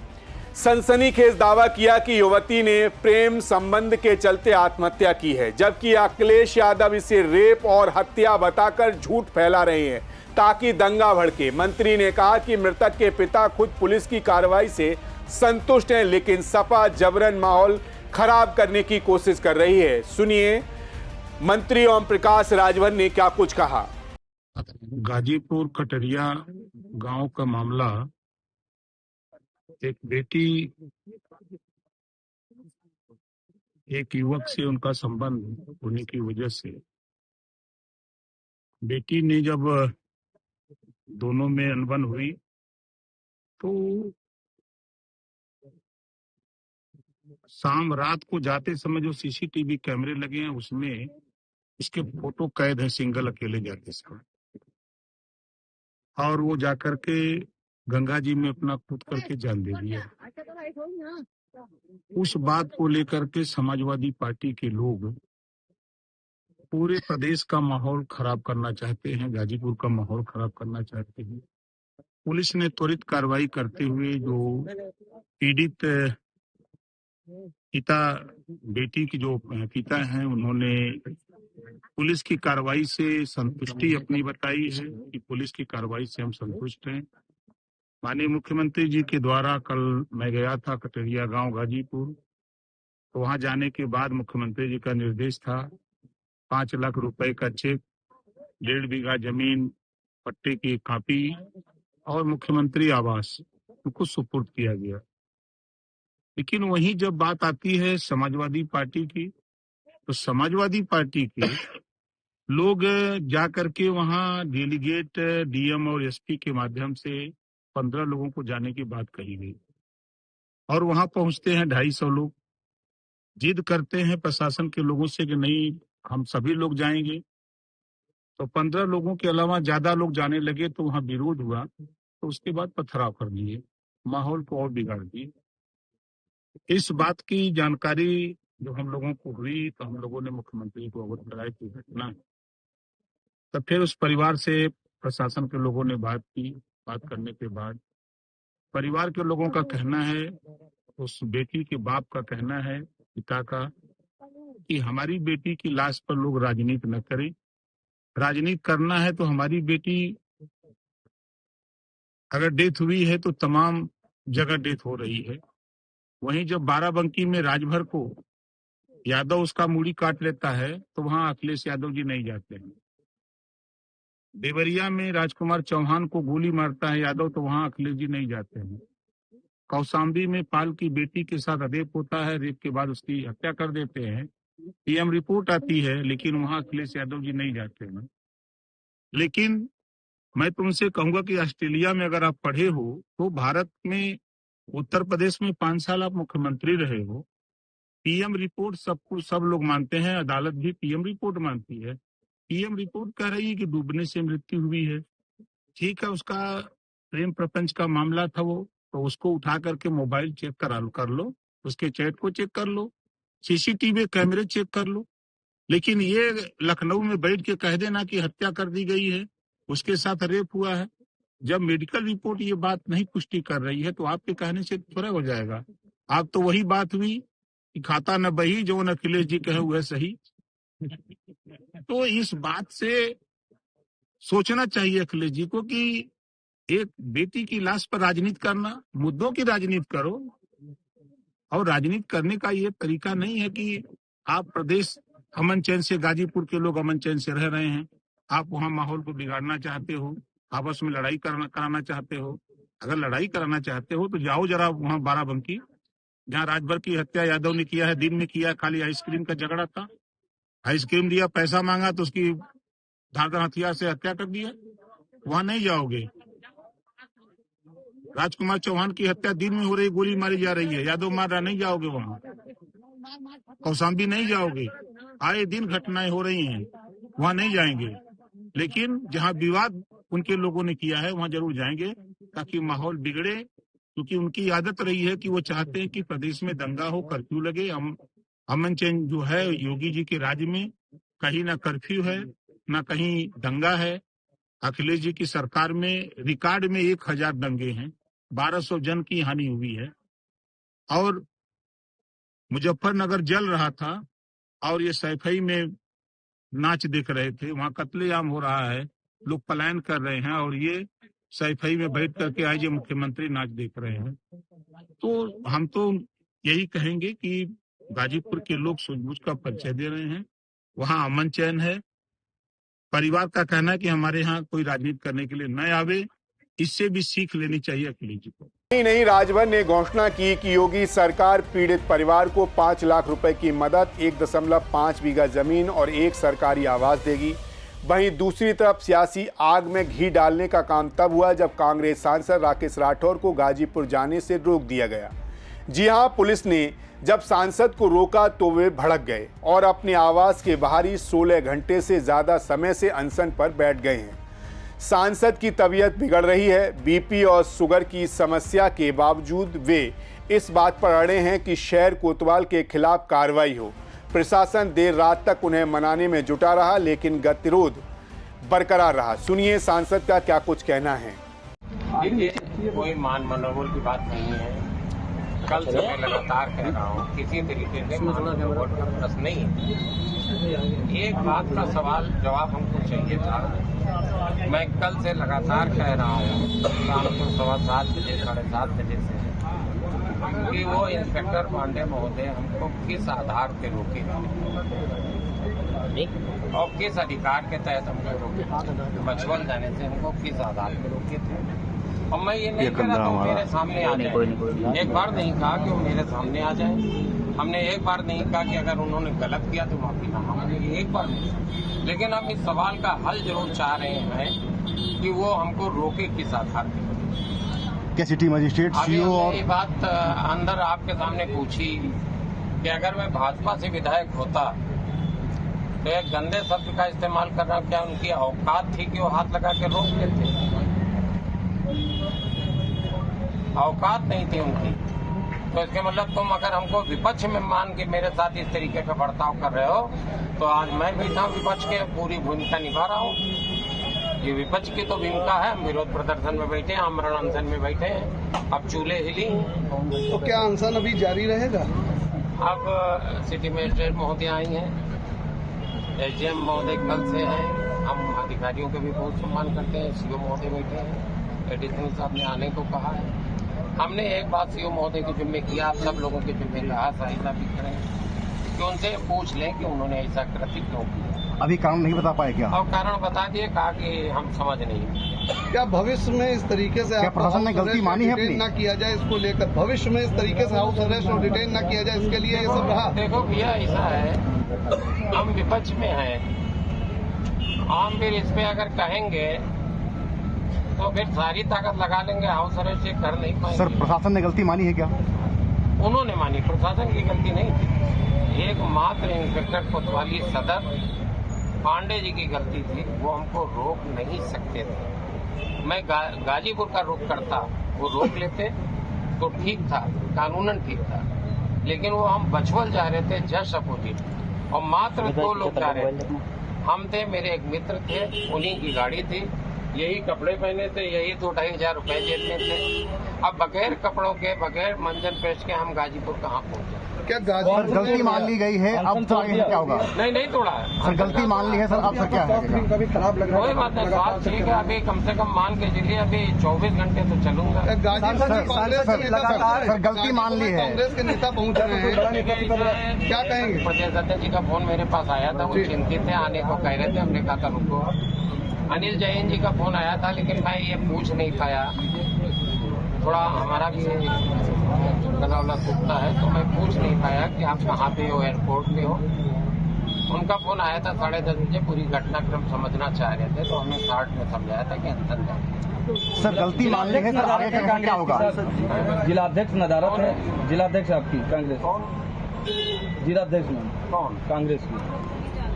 सनसनीखेज दावा किया कि युवती ने प्रेम संबंध के चलते आत्महत्या की है, जबकि अखिलेश यादव इसे रेप और हत्या बताकर झूठ फैला रहे हैं ताकि दंगा भड़के। मंत्री ने कहा कि मृतक के पिता खुद पुलिस की कार्रवाई से संतुष्ट हैं, लेकिन सपा जबरन माहौल खराब करने की कोशिश कर रही है। सुनिए मंत्री ओम प्रकाश राजभर ने क्या कुछ कहा। गाजीपुर कटरिया गांव का मामला, एक बेटी एक युवक से उनका संबंध होने की वजह से बेटी ने जब दोनों में अनबन हुई तो शाम रात को जाते समय जो सीसीटीवी कैमरे लगे हैं उसमें इसके फोटो कैद है सिंगल अकेले जाते समय, और वो जाकर के गंगा जी में अपना कूद करके जान दे दिया। उस बात को लेकर के समाजवादी पार्टी के लोग पूरे प्रदेश का माहौल खराब करना चाहते हैं, गाजीपुर का माहौल खराब करना चाहते हैं। पुलिस ने त्वरित कार्रवाई करते हुए जो पीड़ित पिता, बेटी की जो पिता हैं, उन्होंने पुलिस की कार्रवाई से संतुष्टि अपनी बताई है कि पुलिस की कार्रवाई से हम संतुष्ट हैं। माननीय मुख्यमंत्री जी के द्वारा कल मैं गया था कटरिया गांव गाजीपुर, तो वहां जाने के बाद मुख्यमंत्री जी का निर्देश था 5 लाख रुपए का चेक, 1.5 बीघा जमीन, पट्टे की कॉपी और मुख्यमंत्री आवास उनको सुपुर्द किया गया। लेकिन वहीं जब बात आती है समाजवादी पार्टी की, तो समाजवादी पार्टी के लोग जाकर के वहां डेलीगेट डीएम और एसपी के माध्यम से 15 लोगों को जाने की बात कही गई, और वहां पहुंचते हैं 250 लोग, जिद करते हैं प्रशासन के लोगों से कि नहीं हम सभी लोग जाएंगे। तो 15 लोगों के अलावा ज्यादा लोग जाने लगे तो वहां विरोध हुआ, तो उसके बाद पथराव कर दिए, माहौल को और बिगाड़ दिए। इस बात की जानकारी जो हम लोगों को हुई तो हम लोगों ने मुख्यमंत्री को अवगत कराया कि घटना। तब फिर उस परिवार से प्रशासन के लोगों ने बात की। बात करने के बाद परिवार के लोगों का कहना है, उस बेटी के बाप का कहना है, पिता का, कि हमारी बेटी की लाश पर लोग राजनीति न करें। राजनीति करना है तो हमारी बेटी अगर डेथ हुई है तो तमाम जगह डेथ हो रही है। वहीं जब बाराबंकी में राजभर को यादव उसका मूड़ी काट लेता है तो वहां अखिलेश यादव जी नहीं जाते हैं। देवरिया में राजकुमार चौहान को गोली मारता है यादव, तो वहां अखिलेश जी नहीं जाते हैं। कौशाम्बी में पाल की बेटी के साथ रेप होता है, रेप के बाद उसकी हत्या कर देते हैं, पीएम रिपोर्ट आती है, लेकिन वहां अखिलेश यादव जी नहीं जाते हैं। लेकिन मैं तुमसे कहूंगा कि ऑस्ट्रेलिया में अगर आप पढ़े हो तो भारत में उत्तर प्रदेश में 5 साल आप मुख्यमंत्री रहे हो, पीएम रिपोर्ट सब लोग मानते हैं, अदालत भी पीएम रिपोर्ट मानती है। पीएम रिपोर्ट कह रही है कि डूबने से मृत्यु हुई है। ठीक है, उसका प्रेम प्रपंच का मामला था वो, तो उसको उठा करके मोबाइल चेक कर लो, उसके चैट को चेक कर लो, सीसीटीवी कैमरे चेक कर लो। लेकिन ये लखनऊ में बैठ के कह देना कि हत्या कर दी गई है, उसके साथ रेप हुआ है, जब मेडिकल रिपोर्ट ये बात नहीं पुष्टि कर रही है तो आपके कहने से थोड़ा हो जाएगा। आप तो वही बात हुई कि खाता न बही जो न अखिलेश जी कहे हुए सही। तो इस बात से सोचना चाहिए अखिलेश जी को कि एक बेटी की लाश पर राजनीति करना, मुद्दों की राजनीति करो, और राजनीति करने का ये तरीका नहीं है कि आप प्रदेश अमन चैन से, गाजीपुर के लोग अमन चैन से रह रहे हैं, आप वहां माहौल को बिगाड़ना चाहते हो, आपस में लड़ाई कराना चाहते हो। अगर लड़ाई कराना चाहते हो तो जाओ जरा वहां बाराबंकी, जहां राजभर की हत्या यादव ने किया है, दिन में किया, खाली आइसक्रीम का झगड़ा था, आइसक्रीम दिया, पैसा मांगा तो उसकी धारदार हथियार से हत्या कर दिया। वहां नहीं जाओगे। राजकुमार चौहान की हत्या दिन में हो रही, गोली मारी जा रही है, यादव मार रहा, नहीं जाओगे वहां। कौशाम्बी नहीं जाओगे, आए दिन घटनाएं हो रही हैं, वहां नहीं जाएंगे। लेकिन जहां विवाद उनके लोगों ने किया है, वहां जरूर जाएंगे ताकि माहौल बिगड़े, क्योंकि उनकी आदत रही है कि वो चाहते हैं कि प्रदेश में दंगा हो, कर्फ्यू लगे। अमन चैन जो है योगी जी के राज्य में, कहीं ना कर्फ्यू है ना कहीं दंगा है। अखिलेश जी की सरकार में रिकॉर्ड में 1000 दंगे हैं, 1200 जन की हानि हुई है, और मुजफ्फरनगर जल रहा था और ये सैफई में नाच देख रहे थे, वहां कत्लेआम हो रहा है, लोग पलायन कर रहे हैं, और ये सैफई में बैठ करके आज ये मुख्यमंत्री नाच देख रहे हैं। तो हम तो यही कहेंगे कि गाजीपुर के लोग सूझबूझ का परिचय दे रहे हैं, वहां अमन चैन है। परिवार का कहना है कि हमारे यहाँ कोई राजनीति करने के लिए न आवे, इससे भी सीख लेनी चाहिए अखिलेश जी को। नहीं, राजभर ने घोषणा की कि योगी सरकार पीड़ित परिवार को 5 लाख रुपए की मदद, 1.5 बीघा जमीन और 1 सरकारी आवास देगी। वहीं दूसरी तरफ सियासी आग में घी डालने का काम तब हुआ जब कांग्रेस सांसद राकेश राठौर को गाजीपुर जाने से रोक दिया गया। जी हां, पुलिस ने जब सांसद को रोका तो वे भड़क गए और अपने आवास के बाहर ही 16 घंटे से ज्यादा समय से अनशन पर बैठ गए हैं। सांसद की तबीयत बिगड़ रही है। बीपी और शुगर की समस्या के बावजूद वे इस बात पर अड़े हैं कि शहर कोतवाल के खिलाफ कार्रवाई हो। प्रशासन देर रात तक उन्हें मनाने में जुटा रहा, लेकिन गतिरोध बरकरार रहा। सुनिए सांसद का क्या कुछ कहना है। कोई मान मनोबल की बात नहीं है। कल से मैं लगातार कह रहा हूँ, किसी तरीके से मान मनोबल का प्रश्न नहीं है। एक बात का सवाल जवाब हमको चाहिए था। मैं कल से लगातार कह रहा हूँ, शाम को 7:15 बजे 7:30 बजे से, कि वो इंस्पेक्टर पांडे महोदय हमको किस आधार पे रोके और किस अधिकार के तहत हमको रोके, बचवल जाने से हमको किस आधार पे रोके थे। और मैं ये नहीं कह रहा था मेरे सामने आ जाए, एक बार नहीं कहा कि वो मेरे सामने आ जाए। हमने एक बार नहीं कहा कि अगर उन्होंने गलत किया तो माफी ना मांगे, एक बार नहीं। लेकिन हम इस सवाल का हल जरूर चाह रहे हैं कि वो हमको रोके किस आधार पे। क्या सिटी मजिस्ट्रेट सीओ और ये बात अंदर आपके सामने पूछी कि अगर मैं भाजपा से विधायक होता तो एक गंदे शब्द का इस्तेमाल करना क्या उनकी औकात थी कि वो हाथ लगा के रोक लेते? औकात नहीं थी उनकी। तो इसके मतलब तुम अगर हमको विपक्ष में मान के मेरे साथ इस तरीके का बर्ताव कर रहे हो, तो आज मैं भी था विपक्ष के पूरी भूमिका निभा रहा हूँ। ये विपक्ष की तो भूमिका है। हम विरोध प्रदर्शन में बैठे हैं, आमरण अनशन में बैठे हैं। अब चूल्हे हिली, तो क्या अनशन अभी जारी रहेगा? अब सिटी मजिस्ट्रेट महोदय आई हैं, एसडीएम महोदय कल से हैं। हम अधिकारियों के भी बहुत सम्मान करते हैं। सीओ महोदय बैठे हैं, एडिशनल साहब ने आने को कहा है। हमने एक बात सीओ महोदय के जिम्मे किया, आप सब लोगों के जिम्मे कहा सहायता भी करें कि उनसे पूछ लें कि उन्होंने ऐसा कृत्य क्यों किया। अभी कारण नहीं बता पाए क्या? और कारण बता दिए, कहा कि हम समझ नहीं। क्या भविष्य में इस तरीके से क्या प्रशासन ने गलती मानी है अपनी? न किया जाए इसको लेकर, भविष्य में इस तरीके से हाउस अरेस्ट और डिटेन न किया जाए, इसके लिए ये सब रहा? देखो भैया, ऐसा है, हम विपक्ष में हैं, हम फिर इस पे अगर कहेंगे तो फिर सारी ताकत लगा लेंगे, हाउस अरेस्ट कर नहीं पाएंगे। सर, प्रशासन ने गलती मानी है क्या? उन्होंने मानी, प्रशासन की गलती नहीं थी। एकमात्र इंस्पेक्टर कोतवाली सदर पांडे जी की गलती थी, वो हमको रोक नहीं सकते थे। मैं गाजीपुर का रुख करता, वो रोक लेते तो ठीक था, कानूनन ठीक था। लेकिन वो हम बचवल जा रहे थे, जस्ट अपोजिट, और मात्र 2 लोग जा रहे थे। हम थे, मेरे एक मित्र थे, उन्हीं की गाड़ी थी, यही कपड़े पहने थे, यही 2-2.5 रुपए जेब में थे। अब बगैर कपड़ों के, बगैर मंजन पेश के हम गाजीपुर कहाँ पहुंचे? क्या सर, गलती मान ली गई है, अब तो आगे क्या होगा? नहीं तोड़ा है सर, गलती मान ली है सर, अब सर क्या है? कभी खराब लग रहा है? कोई बात नहीं, बात ठीक है। अभी कम से कम मान के चलिए, अभी 24 घंटे तो चलूंगा। सर, गलती मान ली है। कांग्रेस के नेता पहुंच रहे हैं, क्या कहेंगे? प्रदेश अध्यक्ष जी का फोन मेरे पास आया था, वो चिंतित थे, आने को कह रहे थे। हमने कहा था रुको। अनिल जैन जी का फोन आया था, लेकिन मैं ये पूछ नहीं पाया, थोड़ा हमारा भी गला उला सूखता है, तो मैं पूछ नहीं पाया कि आप कहाँ पे हो, एयरपोर्ट पे हो। उनका फोन आया था 10:30 बजे, पूरी घटनाक्रम समझना चाह रहे थे, तो हमने शार्ट में समझाया था कि अंतर जाए। सर, गलती मान ली है सर, आगे क्या होगा? जिलाध्यक्ष नदारत है, जिलाध्यक्ष आपकी कांग्रेस, जिलाध्यक्ष में कौन? कांग्रेस की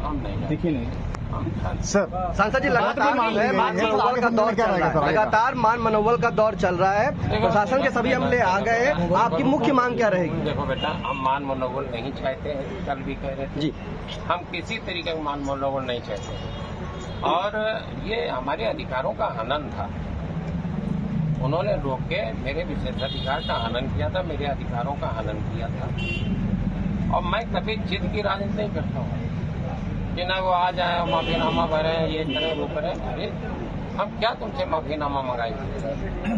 हम नहीं दिखी नहीं। सर सांसद जी लगातार मान मनोबल का दौर चल रहा है, लगातार मान मनोबल का दौर चल रहा है, प्रशासन के सभी हमले आ गए, आपकी मुख्य मांग क्या रहेगी? देखो बेटा, हम मान मनोबल नहीं चाहते हैं, कल भी कह रहे थे जी, हम किसी तरीके का मान मनोबल नहीं चाहते और ये हमारे अधिकारों का हनन था। उन्होंने रोक के मेरे विशेषाधिकार का हनन किया था, मेरे अधिकारों का हनन किया था और मैं कभी जिद की राजनीति नहीं करता हूँ कि ना वो आ जाए, माफीनामा भरे, ये करें वो करें। अरे हम क्या तुमसे माफीनामा मंगाएंगे?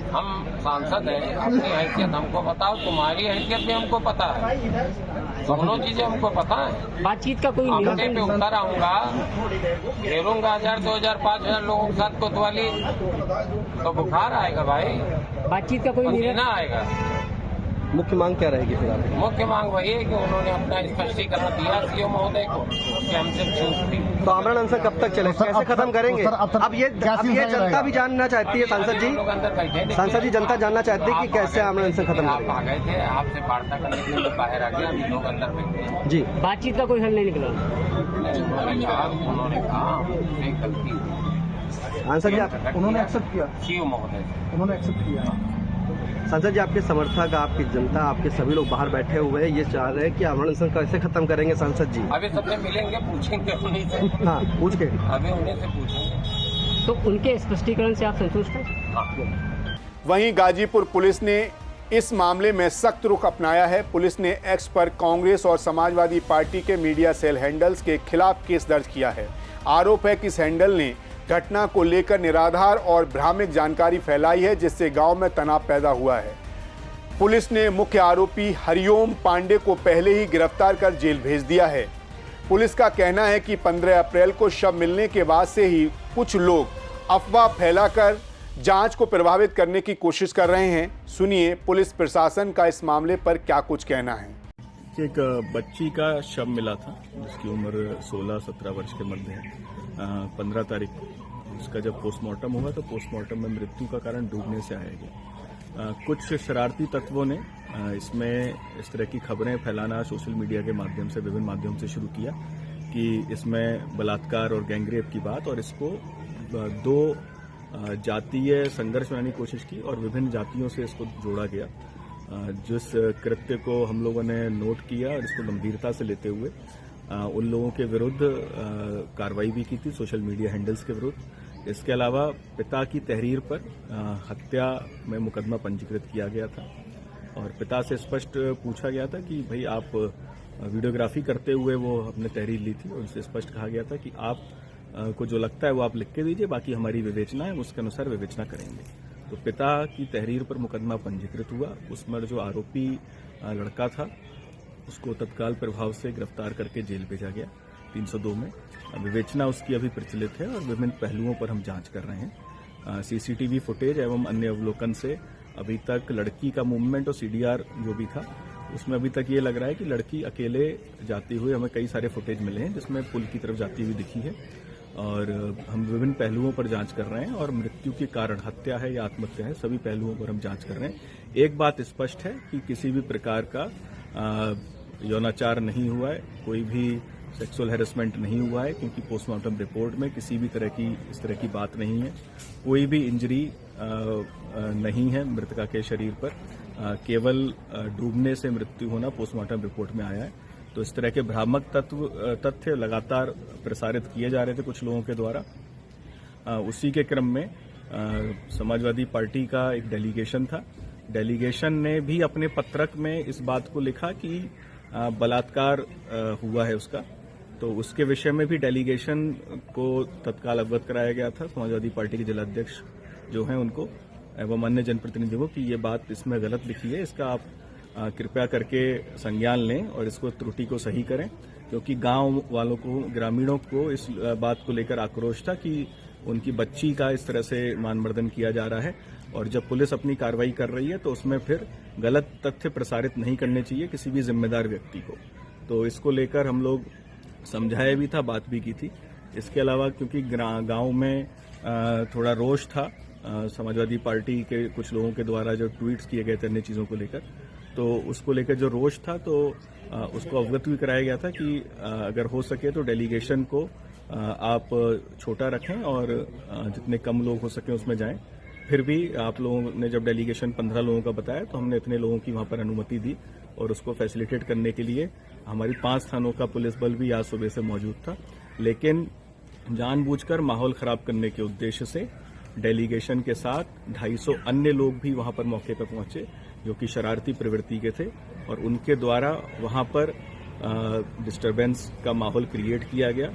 हम सांसद हैं, अपनी हैसियत हमको बताओ, तुम्हारी हैसियत भी हमको पता है, दोनों चीजें हमको पता है। बातचीत का कोई हफ्ते पे उतर आऊंगा, घेरूंगा 1000, 2000, 5000 लोगों के साथ कोतवाली, तो बुखार आएगा भाई, बातचीत का कोई पसीना आएगा। मुख्य मांग क्या रहेगी फिर आपकी? मुख्य मांग वही है कि उन्होंने अपना स्पष्टीकरण दिया सीओ महोदय को कि हमसे छूट थी। तो आमरण अनशन कब तक चलेगा, कैसे खत्म करेंगे? अब ये जनता भी जानना चाहती है सांसद जी, लोग अंदर बैठे थे, सांसद जी जनता जानना चाहती है कि कैसे आमरण अनशन खत्म आप आ गए थे, आपसे वार्ता करने के लिए बाहर आ गया, अभी लोग अंदर बैठे हैं जी। बातचीत का कोई हल नहीं निकला? उन्होंने कहा उससे गलती हुई। सांसद जी उन्होंने एक्सेप्ट किया, सीओ महोदय उन्होंने एक्सेप्ट किया। सांसद जी, आपके समर्थक, आपकी जनता, आपके सभी लोग बाहर बैठे हुए हैं, ये चाह रहे हैं कि आमरण अनशन कैसे खत्म करेंगे सांसद जी? अभी सबसे मिलेंगे, पूछेंगे उन्हीं से, हाँ पूछ के अभी उन्हीं से पूछेंगे। तो उनके स्पष्टीकरण से आप संतुष्ट हैं? हाँ। वहीं गाजीपुर पुलिस ने इस मामले में सख्त रुख अपनाया है। पुलिस ने एक्स पर कांग्रेस और समाजवादी पार्टी के मीडिया सेल हैंडल्स के खिलाफ केस दर्ज किया है। आरोप है कि इस हैंडल ने घटना को लेकर निराधार और भ्रामक जानकारी फैलाई है, जिससे गांव में तनाव पैदा हुआ है। पुलिस ने मुख्य आरोपी हरिओम पांडे को पहले ही गिरफ्तार कर जेल भेज दिया है। पुलिस का कहना है कि 15 अप्रैल को शव मिलने के बाद से ही कुछ लोग अफवाह फैलाकर जांच को प्रभावित करने की कोशिश कर रहे हैं। सुनिए पुलिस प्रशासन का इस मामले पर क्या कुछ कहना है। एक बच्ची का शव मिला था जिसकी उम्र 16-17 वर्ष के मध्य है। 15 तारीख उसका जब पोस्टमार्टम हुआ तो पोस्टमार्टम में मृत्यु का कारण डूबने से आया गया। कुछ शरारती तत्वों ने इसमें इस तरह की खबरें फैलाना सोशल मीडिया के माध्यम से, विभिन्न माध्यम से शुरू किया कि इसमें बलात्कार और गैंगरेप की बात, और इसको दो जातीय संघर्ष बनाने की कोशिश की और विभिन्न जातियों से इसको जोड़ा गया। जिस कृत्य को हम लोगों ने नोट किया और इसको गंभीरता से लेते हुए उन लोगों के विरुद्ध कार्रवाई भी की थी, सोशल मीडिया हैंडल्स के विरुद्ध। इसके अलावा पिता की तहरीर पर हत्या में मुकदमा पंजीकृत किया गया था और पिता से स्पष्ट पूछा गया था कि भाई आप वीडियोग्राफी करते हुए वो अपने तहरीर ली थी और उनसे स्पष्ट कहा गया था कि आप को जो लगता है वो आप लिख के दीजिए, बाकी हमारी विवेचना है, उसके अनुसार विवेचना करेंगे। तो पिता की तहरीर पर मुकदमा पंजीकृत हुआ। उसमें जो आरोपी लड़का था उसको तत्काल प्रभाव से गिरफ्तार करके जेल भेजा गया 302 में। विवेचना उसकी अभी प्रचलित है और विभिन्न पहलुओं पर हम जांच कर रहे हैं। सीसीटीवी फुटेज एवं अन्य अवलोकन से अभी तक लड़की का मूवमेंट और सीडीआर जो भी था उसमें अभी तक ये लग रहा है कि लड़की अकेले जाती हुई, हमें कई सारे फुटेज मिले हैं जिसमें पुल की तरफ जाती हुई दिखी है और हम विभिन्न पहलुओं पर जांच कर रहे हैं और मृत्यु के कारण हत्या है या आत्महत्या है, सभी पहलुओं पर हम जांच कर रहे हैं। एक बात स्पष्ट है कि किसी भी प्रकार का यौनाचार नहीं हुआ है, कोई भी सेक्सुअल हैरेसमेंट नहीं हुआ है, क्योंकि पोस्टमार्टम रिपोर्ट में किसी भी तरह की इस तरह की बात नहीं है। कोई भी इंजरी नहीं है मृतका के शरीर पर, केवल डूबने से मृत्यु होना पोस्टमार्टम रिपोर्ट में आया है। तो इस तरह के भ्रामक तथ्य लगातार प्रसारित किए जा रहे थे कुछ लोगों के द्वारा। उसी के क्रम में समाजवादी पार्टी का एक डेलीगेशन था। डेलीगेशन ने भी अपने पत्रक में इस बात को लिखा कि बलात्कार हुआ है उसका, तो उसके विषय में भी डेलीगेशन को तत्काल अवगत कराया गया था। समाजवादी पार्टी के जिलाध्यक्ष जो हैं उनको एवं अन्य जनप्रतिनिधियों को कि ये बात इसमें गलत लिखी है, इसका आप कृपया करके संज्ञान लें और इसको त्रुटि को सही करें, क्योंकि गांव वालों को, ग्रामीणों को इस बात को लेकर आक्रोश था कि उनकी बच्ची का इस तरह से मानमर्दन किया जा रहा है और जब पुलिस अपनी कार्रवाई कर रही है तो उसमें फिर गलत तथ्य प्रसारित नहीं करने चाहिए किसी भी जिम्मेदार व्यक्ति को। तो इसको लेकर हम लोग समझाया भी था, बात भी की थी। इसके अलावा क्योंकि गांव में थोड़ा रोष था समाजवादी पार्टी के कुछ लोगों के द्वारा जो ट्वीट्स किए गए थे अन्य चीज़ों को लेकर, तो उसको लेकर जो रोष था तो उसको अवगत भी कराया गया था कि अगर हो सके तो डेलीगेशन को आप छोटा रखें और जितने कम लोग हो सके उसमें जाएं। फिर भी आप लोगों ने जब डेलीगेशन 15 लोगों का बताया तो हमने इतने लोगों की वहां पर अनुमति दी और उसको फैसिलिटेट करने के लिए हमारी 5 थानों का पुलिस बल भी आज सुबह से मौजूद था। लेकिन जानबूझकर माहौल खराब करने के उद्देश्य से डेलीगेशन के साथ 250 अन्य लोग भी वहां पर मौके पर पहुंचे जो कि शरारती प्रवृत्ति के थे और उनके द्वारा वहां पर डिस्टरबेंस का माहौल क्रिएट किया गया,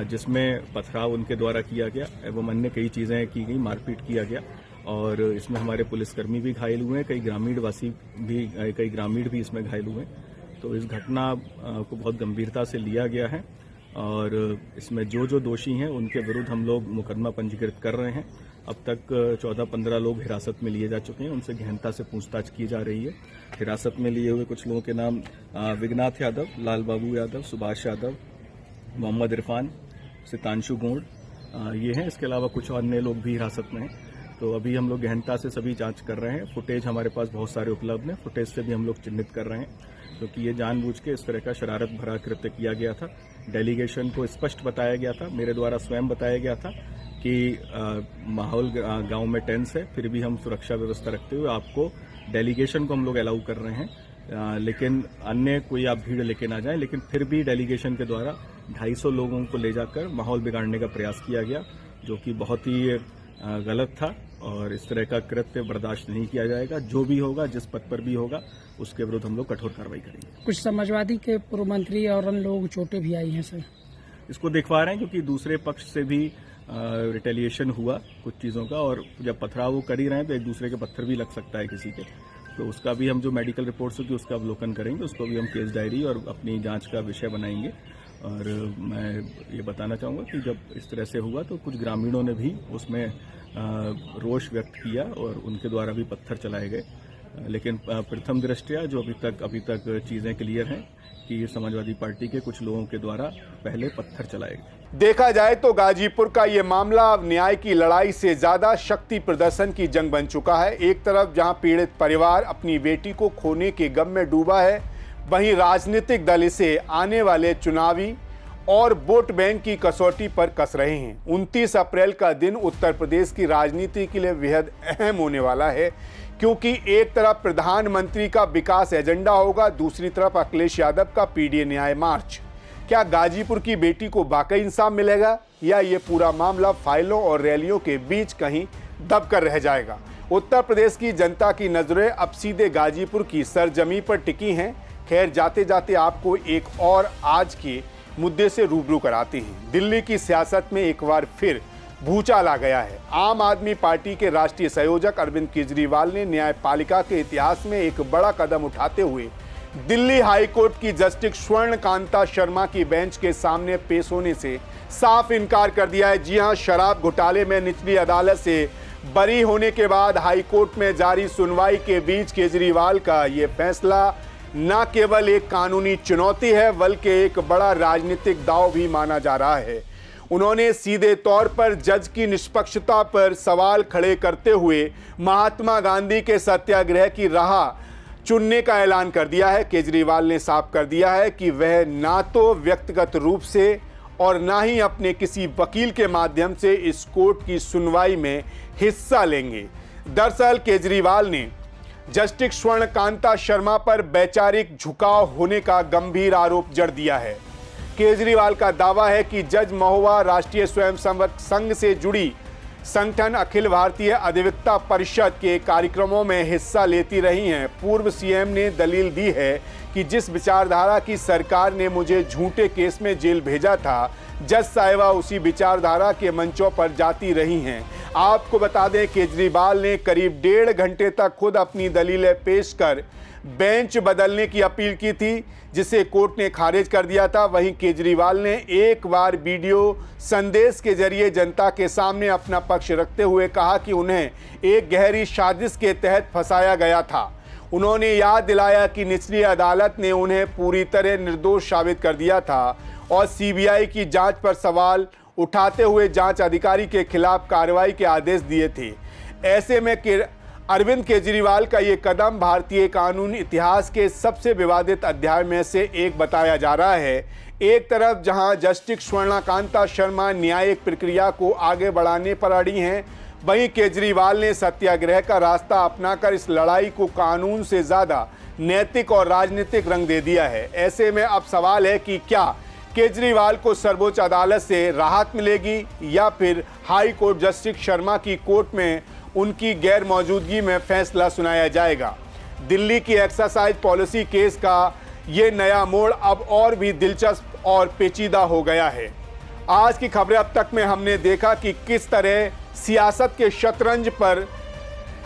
जिसमें पथराव उनके द्वारा किया गया एवं अन्य कई चीजें की गई, मारपीट किया गया और इसमें हमारे पुलिसकर्मी भी घायल हुए हैं, कई ग्रामीण भी इसमें घायल हुए हैं। तो इस घटना को बहुत गंभीरता से लिया गया है और इसमें जो दोषी हैं उनके विरुद्ध हम लोग मुकदमा पंजीकृत कर रहे हैं। अब तक 14-15 लोग हिरासत में लिए जा चुके हैं, उनसे गहनता से पूछताछ की जा रही है। हिरासत में लिए हुए कुछ लोगों के नाम विघनाथ यादव, लाल बाबू यादव, सुभाष यादव, मोहम्मद इरफान, सितांशु गोंड ये हैं। इसके अलावा कुछ अन्य लोग भी हिरासत में हैं। तो अभी हम लोग गहनता से सभी जांच कर रहे हैं। फुटेज हमारे पास बहुत सारे उपलब्ध हैं, फुटेज से भी हम लोग चिन्हित कर रहे हैं क्योंकि ये जानबूझ के इस तरह का शरारत भरा कृत्य किया गया था। डेलीगेशन को स्पष्ट बताया गया था, मेरे द्वारा स्वयं बताया गया था कि माहौल गांव में टेंस है, फिर भी हम सुरक्षा व्यवस्था रखते हुए आपको डेलीगेशन को हम लोग अलाउ कर रहे हैं। लेकिन अन्य कोई आप भीड़ लेके ना जाएं। लेकिन फिर भी डेलीगेशन के द्वारा 250 लोगों को ले जाकर माहौल बिगाड़ने का प्रयास किया गया जो कि बहुत ही गलत था और इस तरह का कृत्य बर्दाश्त नहीं किया जाएगा। जो भी होगा, जिस पद पर भी होगा, उसके विरुद्ध हम लोग कठोर कार्रवाई करेंगे। कुछ समाजवादी के पूर्व मंत्री और अन्य लोग चोटें भी आई हैं सर, इसको दिखवा रहे हैं क्योंकि दूसरे पक्ष से भी रिटेलिएशन हुआ कुछ चीज़ों का और जब पथराव वो कर ही रहे हैं तो एक दूसरे के पत्थर भी लग सकता है किसी के। तो उसका भी हम जो मेडिकल रिपोर्ट्स होगी उसका अवलोकन करेंगे, उसको भी हम केस डायरी और अपनी जांच का विषय बनाएंगे। और मैं ये बताना चाहूँगा कि जब इस तरह से हुआ तो कुछ ग्रामीणों ने भी उसमें रोष व्यक्त किया और उनके द्वारा भी पत्थर चलाए गए। लेकिन प्रथम दृष्टया जो अभी तक चीज़ें क्लियर हैं कि समाजवादी पार्टी के कुछ लोगों के द्वारा पहले पत्थर चलाए गए। देखा जाए तो गाजीपुर का ये मामला अब न्याय की लड़ाई से ज्यादा शक्ति प्रदर्शन की जंग बन चुका है। एक तरफ जहां पीड़ित परिवार अपनी बेटी को खोने के गम में डूबा है, वहीं राजनीतिक दल इसे आने वाले चुनावी और वोट बैंक की कसौटी पर कस रहे हैं। 29 अप्रैल का दिन उत्तर प्रदेश की राजनीति के लिए बेहद अहम होने वाला है क्योंकि एक तरफ प्रधानमंत्री का विकास एजेंडा होगा, दूसरी तरफ अखिलेश यादव का पीडीए न्याय मार्च। क्या गाजीपुर की बेटी को वाकई इंसाफ मिलेगा या ये पूरा मामला फाइलों और रैलियों के बीच कहीं दब कर रह जाएगा? उत्तर प्रदेश की जनता की नजरें अब सीधे गाजीपुर की सरजमी पर टिकी हैं। खैर, जाते जाते आपको एक और आज के मुद्दे से रूबरू कराते हैं। दिल्ली की सियासत में एक बार फिर भूचाल आ गया है। आम आदमी पार्टी के राष्ट्रीय संयोजक अरविंद केजरीवाल ने न्यायपालिका के इतिहास में एक बड़ा कदम उठाते हुए दिल्ली हाई कोर्ट की जस्टिस स्वर्णकांता शर्मा की बेंच के सामने पेश होने से साफ इनकार कर दिया है। जी हां, शराब घोटाले में निचली अदालत से बरी होने के बाद हाई कोर्ट में जारी सुनवाई के बीच केजरीवाल का यह फैसला न केवल एक कानूनी चुनौती है बल्कि एक बड़ा राजनीतिक दांव भी माना जा रहा है। उन्होंने सीधे तौर पर जज की निष्पक्षता पर सवाल खड़े करते हुए महात्मा गांधी के सत्याग्रह की राह चुनने का ऐलान कर दिया है। केजरीवाल ने साफ कर दिया है कि वह ना तो व्यक्तिगत रूप से और ना ही अपने किसी वकील के माध्यम से इस कोर्ट की सुनवाई में हिस्सा लेंगे। दरअसल केजरीवाल ने जस्टिस स्वर्णकांता शर्मा पर वैचारिक झुकाव होने का गंभीर आरोप जड़ दिया है। केजरीवाल का दावा है कि जज महोबा राष्ट्रीय स्वयंसेवक संघ से जुड़ी संगठन अखिल भारतीय अधिवक्ता परिषद के कार्यक्रमों में हिस्सा लेती रही हैं। पूर्व सीएम ने दलील दी है कि जिस विचारधारा की सरकार ने मुझे झूठे केस में जेल भेजा था, जज साहिबा उसी विचारधारा के मंचों पर जाती रही हैं। आपको बता दें, केजरीवाल ने करीब 1.5 घंटे तक खुद अपनी दलीलें पेश कर बेंच बदलने की अपील की थी, जिसे कोर्ट ने खारिज कर दिया था। वहीं केजरीवाल ने एक बार वीडियो संदेश के जरिए जनता के सामने अपना पक्ष रखते हुए कहा कि उन्हें एक गहरी साजिश के तहत फंसाया गया था। उन्होंने याद दिलाया कि निचली अदालत ने उन्हें पूरी तरह निर्दोष साबित कर दिया था और सीबीआई की जांच पर सवाल उठाते हुए जांच अधिकारी के खिलाफ कार्रवाई के आदेश दिए थे। ऐसे में अरविंद केजरीवाल का ये कदम भारतीय कानून इतिहास के सबसे विवादित अध्याय में से एक बताया जा रहा है। एक तरफ जहां जस्टिस स्वर्णकांता शर्मा न्यायिक प्रक्रिया को आगे बढ़ाने पर अड़ी हैं, वहीं केजरीवाल ने सत्याग्रह का रास्ता अपनाकर इस लड़ाई को कानून से ज्यादा नैतिक और राजनीतिक रंग दे दिया है। ऐसे में अब सवाल है कि क्या केजरीवाल को सर्वोच्च अदालत से राहत मिलेगी या फिर हाई कोर्ट जस्टिस शर्मा की कोर्ट में उनकी गैर मौजूदगी में फैसला सुनाया जाएगा। दिल्ली की एक्साइज पॉलिसी केस का ये नया मोड़ अब और भी दिलचस्प और पेचीदा हो गया है। आज की खबरें अब तक में हमने देखा कि किस तरह सियासत के शतरंज पर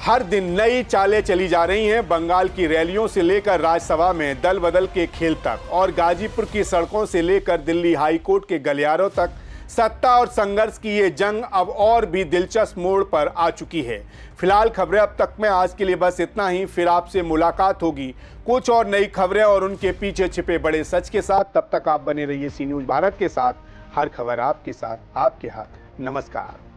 हर दिन नई चालें चली जा रही हैं। बंगाल की रैलियों से लेकर राज्यसभा में दल बदल के खेल तक और गाजीपुर की सड़कों से लेकर दिल्ली हाई कोर्ट के गलियारों तक सत्ता और संघर्ष की ये जंग अब और भी दिलचस्प मोड़ पर आ चुकी है। फिलहाल खबरें अब तक में आज के लिए बस इतना ही। फिर आपसे मुलाकात होगी कुछ और नई खबरें और उनके पीछे छिपे बड़े सच के साथ। तब तक आप बने रहिए सी न्यूज़ भारत के साथ। हर खबर आपके साथ, आपके हाथ। नमस्कार।